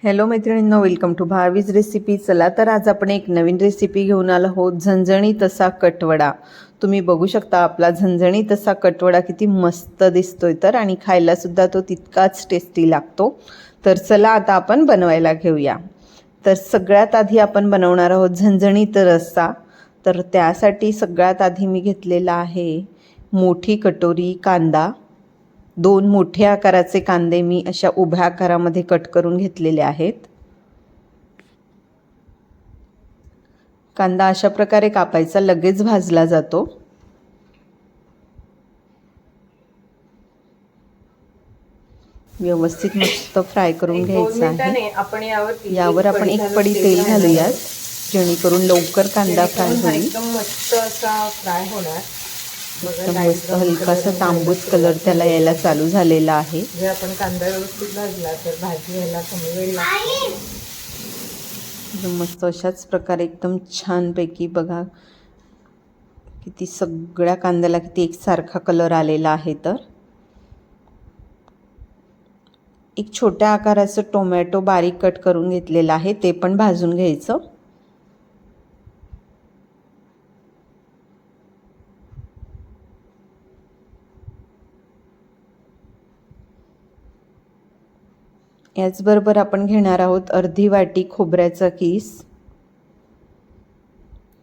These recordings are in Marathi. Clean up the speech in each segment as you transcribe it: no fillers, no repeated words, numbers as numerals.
हॅलो मैत्रिणींनो, वेलकम टू भावीज रेसिपी. चला तर आज आपण एक नवीन रेसिपी घेऊन आलो आहोत, झणझणीत असा कटवडा. तुम्ही बघू शकता आपला झणझणीत असा कटवडा किती मस्त दिसतोय तर, आणि खायला सुद्धा तो तितकाच टेस्टी लागतो. तर चला आता आपण बनवायला घेऊया. तर सगळ्यात आधी आपण बनवणार आहोत झणझणीत रस्सा. तर त्यासाठी सगळ्यात आधी मी घेतलेला आहे मोठी कटोरी कांदा. 2 मोठे आकाराचे कांदे मी अशा उभ्या आकारामध्ये कट करून घेतलेले आहेत. कांदा अशा प्रकारे कापायचा, लगेच भाजला जातो. व्यवस्थित मस्त फ्राय करून घ्यायचा आहे. यावर आपण एक पडी तेल घालूयात, जेणेकरून लवकर कांदा फ्राय होईल. एकदम मस्त असा फ्राय होणार. एकदम मस्त हलकासा तांबूस कलर त्याला यायला चालू झालेला आहे. जे आपण कांदा व्यवस्थित भाजला तर भाजी यायला कमी वेळ लागतो. एकदम मस्त अशाच प्रकारे एकदम छानपैकी बघा किती सगळ्या कांद्याला किती एकसारखा कलर आलेला आहे. तर एक छोट्या आकाराचं टोमॅटो बारीक कट करून घेतलेला आहे, ते पण भाजून घ्यायचं. याचबरोबर आपण घेणार आहोत अर्धी वाटी खोबऱ्याचा किस.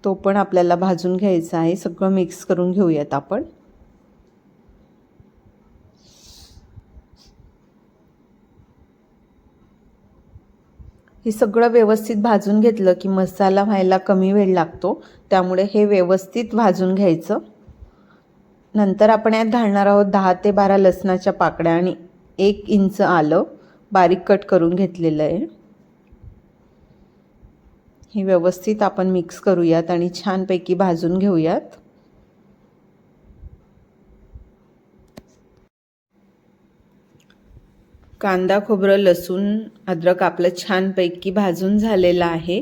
तो पण आपल्याला भाजून घ्यायचा आहे. सगळं मिक्स करून घेऊयात आपण. हे सगळं व्यवस्थित भाजून घेतलं की मसाला व्हायला कमी वेळ लागतो, त्यामुळे हे व्यवस्थित भाजून घ्यायचं. नंतर आपण यात घालणार आहोत 10 ते 12 लसणाच्या पाकळ्या आणि 1 इंच आलं बारीक कट करून घेतलेलं आहे. हे व्यवस्थित आपण मिक्स करूयात आणि छानपैकी भाजून घेऊयात. कांदा, खोबरं, लसूण, अद्रक आपलं छानपैकी भाजून झालेलं आहे.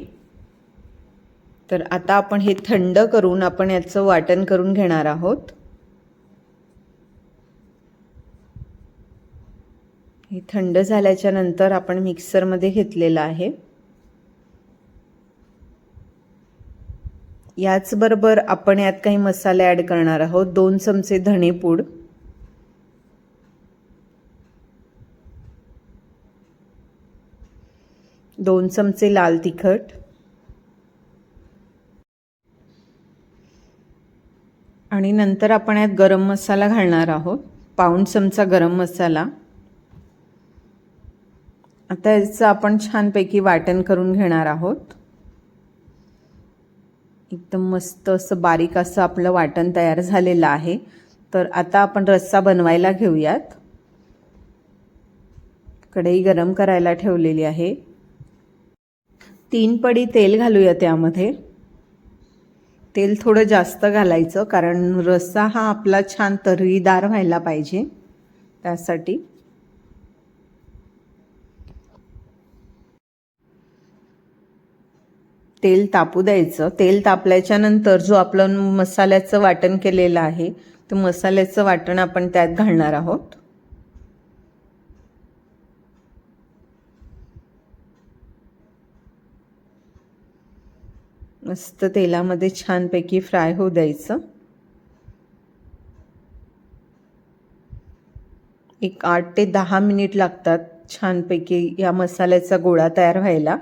तर आता आपण हे थंड करून आपण याचं वाटण करून घेणार आहोत. हे थंड झाल्याच्या नंतर आपण मिक्सरमध्ये घेतलेलं आहे. याचबरोबर आपण यात काही मसाले ॲड करणार आहोत. 2 चमचे धणेपूड, 2 चमचे लाल तिखट, आणि नंतर आपण यात गरम मसाला घालणार आहोत, 1 चमचा गरम मसाला. आता याचं आपण छानपैकी वाटण करून घेणार आहोत. एकदम मस्त असं बारीक असं आपलं वाटण तयार झालेलं आहे. तर आता आपण रस्सा बनवायला घेऊयात. कढई गरम करायला ठेवलेली आहे. 3 पडी तेल घालूया त्यामध्ये. तेल थोडं जास्त घालायचं, कारण रस्सा हा आपला छान तर्रीदार व्हायला पाहिजे, त्यासाठी. तेल तापू द्यायचं. तेल तापल्याच्या नंतर जो आपलं मसाल्याचं वाटण केलेलं आहे, ते मसाल्याचं वाटण आपण त्यात घालणार आहोत. मस्त तेलामध्ये छानपैकी फ्राय होऊ द्यायचं. एक 8 ते 10 मिनिट लागतात छानपैकी या मसाल्याचा गोळा तयार व्हायला.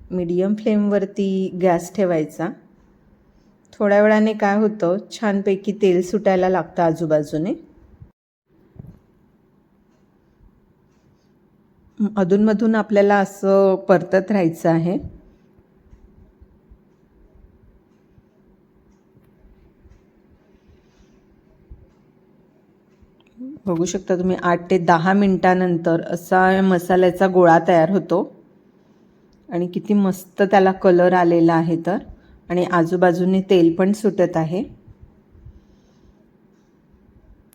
मीडियम फ्लेमवरती गॅस ठेवायचा. थोड्या वेळाने काय होतं, छानपैकी तेल सुटायला लागतं आजूबाजूने. अधूनमधून आपल्याला असं परतत राहायचं आहे. बघू शकता तुम्ही 8 ते 10 मिनिटानंतर असा मसाल्याचा गोळा तयार होतो आणि किती मस्त त्याला कलर आलेला आहे. तर आणि आजूबाजूने तेल पण सुटत आहे.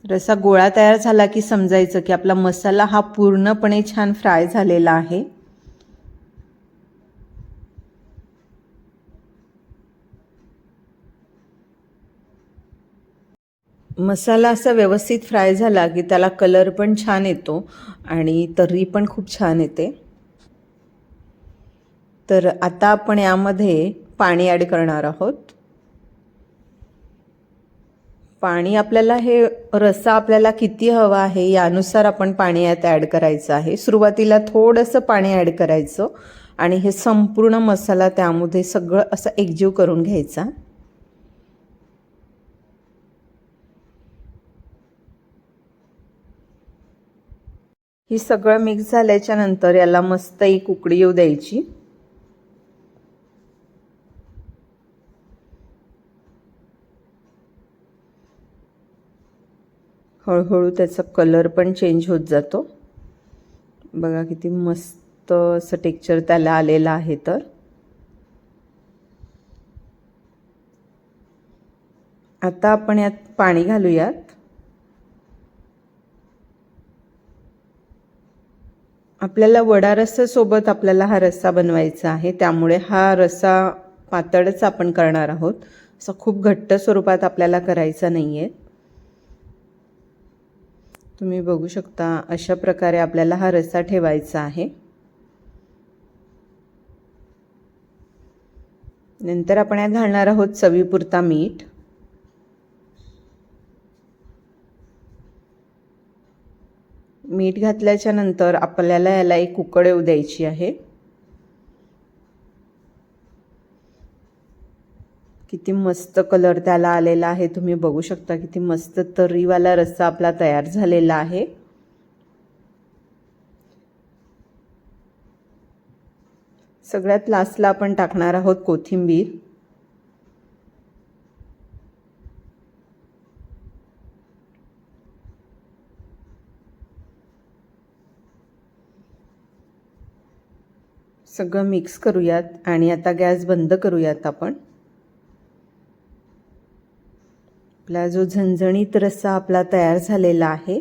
रसा गोळा तयार झाला की समजायचं की आपला मसाला हा पूर्णपणे छान फ्राय झालेला आहे. मसाला असा व्यवस्थित फ्राय झाला की त्याला कलर पण छान येतो आणि तर्री पण खूप छान येते. तर आता आपण यामध्ये पाणी ॲड करणार आहोत. पाणी आपल्याला हे रस्सा आपल्याला किती हवा आहे यानुसार आपण पाणी यात ॲड करायचं आहे. सुरुवातीला थोडंसं पाणी ॲड करायचं आणि हे संपूर्ण मसाला त्यामध्ये सगळं असं एकजीव करून घ्यायचा. ही सगळं मिक्स झाल्याच्या नंतर याला मस्त एक उकळी येऊ द्यायची. हळूहळू त्याचा कलर पण चेंज होत जातो. बघा किती मस्त असं टेक्स्चर त्याला आलेलं आहे. तर आता आपण यात पाणी घालूयात. आपल्याला वडा रस्स्यासोबत आपल्याला हा रस्सा बनवायचा आहे, त्यामुळे हा रस्सा पातळच आपण करणार आहोत. असं खूप घट्ट स्वरूपात आपल्याला करायचा नाही आहे. तुम्ही बघू शकता अशा प्रकारे आपल्याला हा रस्सा ठेवायचा आहे. नंतर आपण यात घालणार आहोत चवीपुरता मीठ. मीठ घातल्याच्या नंतर आपल्याला याला एक उकळ येऊ द्यायची आहे. किती मस्त कलर त्याला आलेला आहे. तुम्ही बघू शकता किती मस्त तर्रीवाला रस्सा आपला तयार झालेला आहे. सगळ्यात लास्टला आपण टाकणार आहोत कोथिंबीर. सगळं मिक्स करूयात आणि आता गॅस बंद करूयात आपण. आपला जो झणझणीत रस्सा आपला तयार झालेला आहे.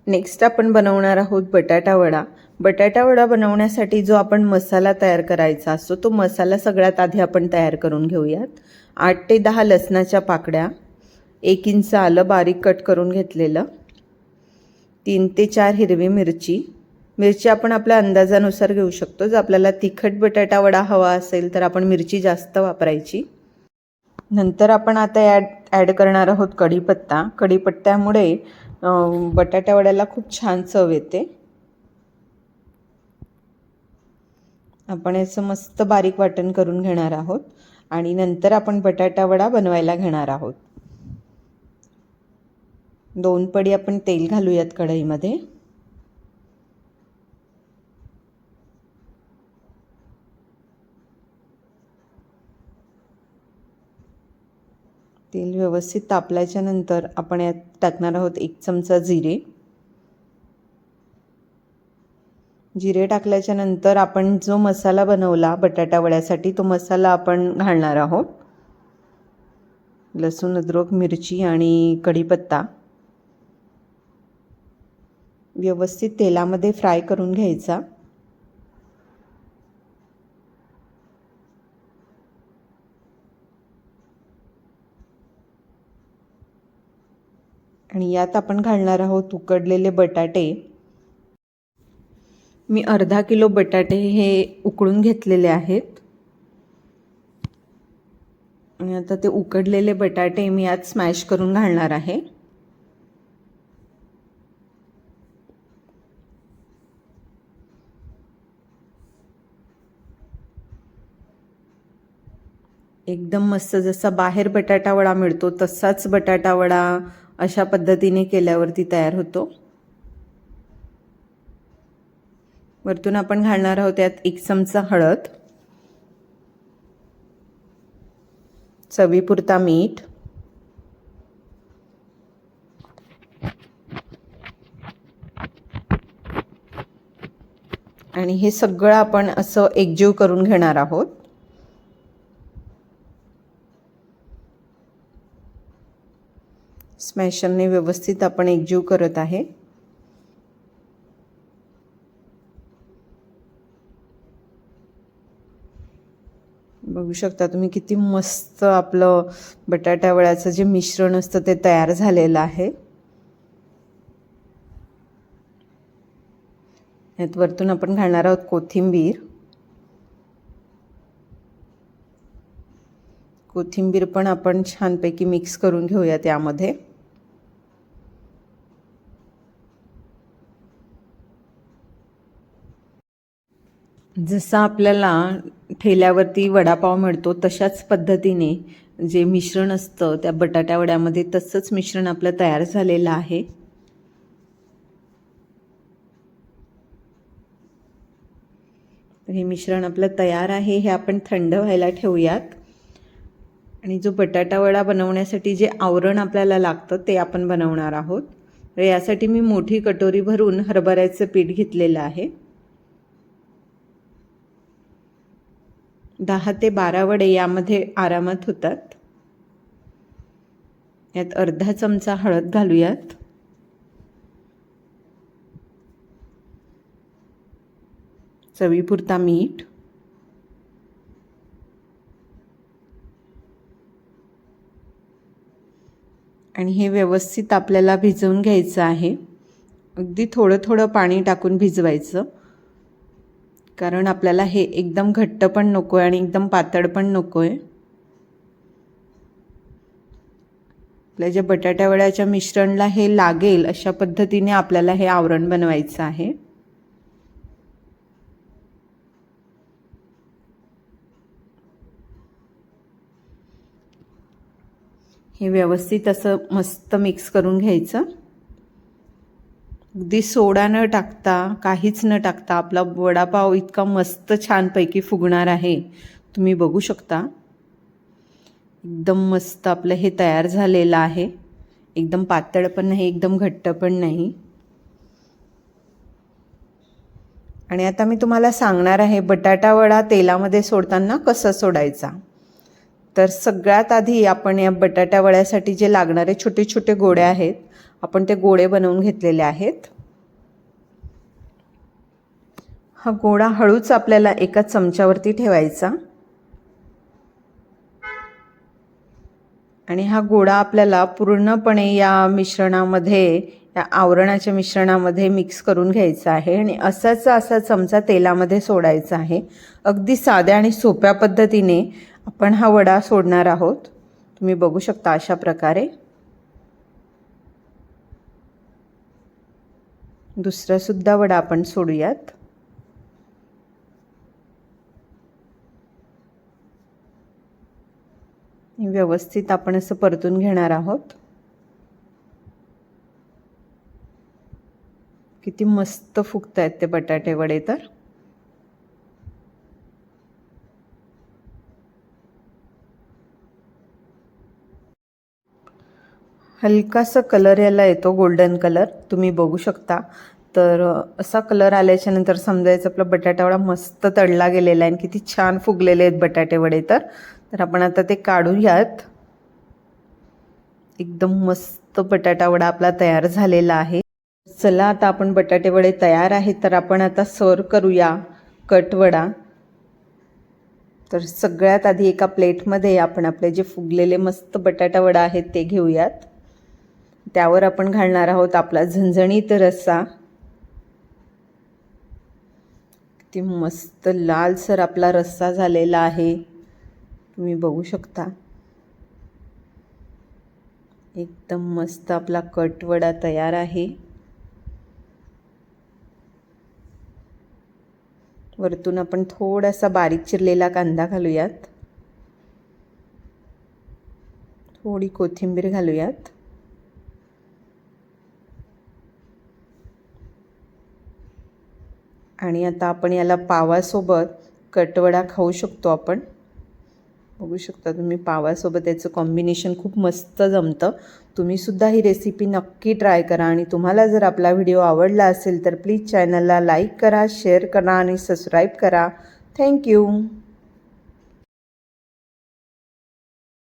नेक्स्ट आपण बनवणार आहोत बटाटा वडा. बटाटा वडा बनवण्यासाठी जो आपण मसाला तयार करायचा असतो तो मसाला सगळ्यात आधी आपण तयार करून घेऊयात. 8 ते 10 लसणाच्या पाकळ्या, 1 इंच आलं बारीक कट करून घेतलेलं, 3 ते 4 हिरवी मिरची आपण आपल्या अंदाजानुसार घेऊ शकतो. जर आपल्याला तिखट बटाटा वडा हवा असेल तर आपण मिरची जास्त वापरायची. नंतर आपण आता ॲड करणार आहोत कढीपत्ता. कढीपत्त्यामुळे बटाटा वड्याला खूप छान चव येते. आपण याचं मस्त बारीक वाटण करून घेणार आहोत आणि नंतर आपण बटाटा वडा बनवायला घेणार आहोत. 2 पडी आपण तेल घालूयात कढईमध्ये. तेल व्यवस्थित तापल्याच्या नंतर आपण यात टाकणार आहोत 1 चमचा जिरे टाकल्याच्या नंतर आपण जो मसाला बनवला बटाटा वड्यासाठी तो मसाला आपण घालणार आहोत. लसूण, अद्रक, मिरची आणि कढीपत्ता व्यवस्थित तेलामध्ये फ्राय करून घ्यायचा. आणि यात आपण घालणार आहोत उकडलेले बटाटे. मी अर्धा किलो बटाटे हे उकळून घेतलेले आहेत आणि आता ते उकडलेले बटाटे मी यात स्मॅश करून घालणार आहे. एकदम मस्त जसा बाहेर बटाटा वडा मिळतो तसाच बटाटा वडा अशा पद्धतीने केल्यावरती तयार होतो. वरतून आपण घालणार आहोत त्यात 1 चमचा हळद, चवीपुरता मीठ, आणि हे सगळं आपण असं एकजीव करून घेणार आहोत. स्मॅशरने व्यवस्थित आपण एकजीव करत आहे. बघू शकता तुम्ही किती मस्त आपलं बटाट्या वड्याचं जे मिश्रण असतं ते तयार झालेलं आहे. यात वरतून आपण घालणार आहोत कोथिंबीर. कोथिंबीर पण आपण छानपैकी मिक्स करून घेऊया त्यामध्ये. जसा आपल्याला ठेल्यावरती वडापाव मिळतो तशाच पद्धतीने जे मिश्रण असतं त्या बटाट्या वड्यामध्ये तसंच मिश्रण आपलं तयार झालेलं आहे. तर हे मिश्रण आपलं तयार आहे. हे आपण थंड व्हायला ठेवूयात. आणि जो बटाटा वडा बनवण्यासाठी जे आवरण आपल्याला लागतं ते आपण बनवणार आहोत. तर यासाठी मी मोठी कटोरी भरून हरभऱ्याचं पीठ घेतलेलं आहे. 10 ते 12 वडे यामध्ये आरामात होतात. यात अर्धा चमचा हळद घालूयात. चवीपुरता मीठ. आणि हे व्यवस्थित आपल्याला भिजवून घ्यायचं आहे. अगदी थोडं थोडं पाणी टाकून भिजवायचं, कारण आपल्याला हे एकदम घट्ट पण नको आहे आणि एकदम पातळ पण नको आहे. आपल्या ज्या बटाट्या वड्याच्या मिश्रणला हे लागेल अशा पद्धतीने आपल्याला हे आवरण बनवायचं आहे. हे व्यवस्थित असं मस्त मिक्स करून घ्यायचं. अगदी सोडा न टाकता, काहीच न टाकता आपला वडापाव इतका मस्त छानपैकी फुगणार आहे. तुम्ही बघू शकता. एकदम मस्त आपलं हे तयार झालेलं आहे. एकदम पातळ पण नाही, एकदम घट्ट पण नाही. आणि आता मी तुम्हाला सांगणार आहे बटाटा वडा तेलामध्ये सोडताना कसा सोडायचा. तर सगळ्यात आधी आपण या बटाट्या वड्यासाठी जे लागणारे छोटे छोटे गोळे आहेत आपण ते गोळे बनवून घेतलेले आहेत. हा गोळा हळूच आपल्याला एका चमच्यावरती ठेवायचा आणि हा गोळा आपल्याला पूर्णपणे या मिश्रणामध्ये, या आवरणाच्या मिश्रणामध्ये मिक्स करून घ्यायचा आहे आणि असा चमचा तेलामध्ये सोडायचा आहे. अगदी साध्या आणि सोप्या पद्धतीने आपण हा वडा सोडणार आहोत. तुम्ही बघू शकता अशा प्रकारे. दुसरा सुद्धा वडा आपण सोडूयात. व्यवस्थित आपण असं परतून घेणार आहोत. किती मस्त फुगतायत ते बटाटे वडे. तर हलकासा कलर याला येतो, गोल्डन कलर तुम्ही बघू शकता. तर असा कलर आल्याच्या नंतर समजायचं आपला बटाटा वडा मस्त तळला गेलेला आहे आणि किती छान फुगलेले आहेत बटाटे वडे. तर आपण आता ते काढूयात. एकदम मस्त बटाटा वडा आपला तयार झालेला आहे. चला आता आपण बटाटे वडे तयार आहेत, तर आपण आता सर्व करूया कटवडा. तर सगळ्यात आधी एका प्लेटमध्ये आपण आपले जे फुगलेले मस्त बटाटा वडा आहेत ते घेऊयात. त्यावर आपण घालणार आहोत आपला झणझणीत रस्सा. किती मस्त लालसर आपला रस्सा झालेला आहे, तुम्ही बघू शकता. एकदम मस्त आपला कटवडा तयार आहे. वरतून आपण थोडासा बारीक चिरलेला कांदा घालूयात. थोडी कोथिंबीर घालूयात. आणि आता आपण याला पावासोबत कटवडा खाऊ शकतो. आपण बघू शकता तुम्ही, पावासोबत याचं कॉम्बिनेशन खूप मस्त जमतं. तुम्हीसुद्धा ही रेसिपी नक्की ट्राय करा. आणि तुम्हाला जर आपला व्हिडिओ आवडला असेल तर प्लीज चॅनलला लाईक करा, शेअर करा आणि सबस्क्राईब करा. थँक्यू.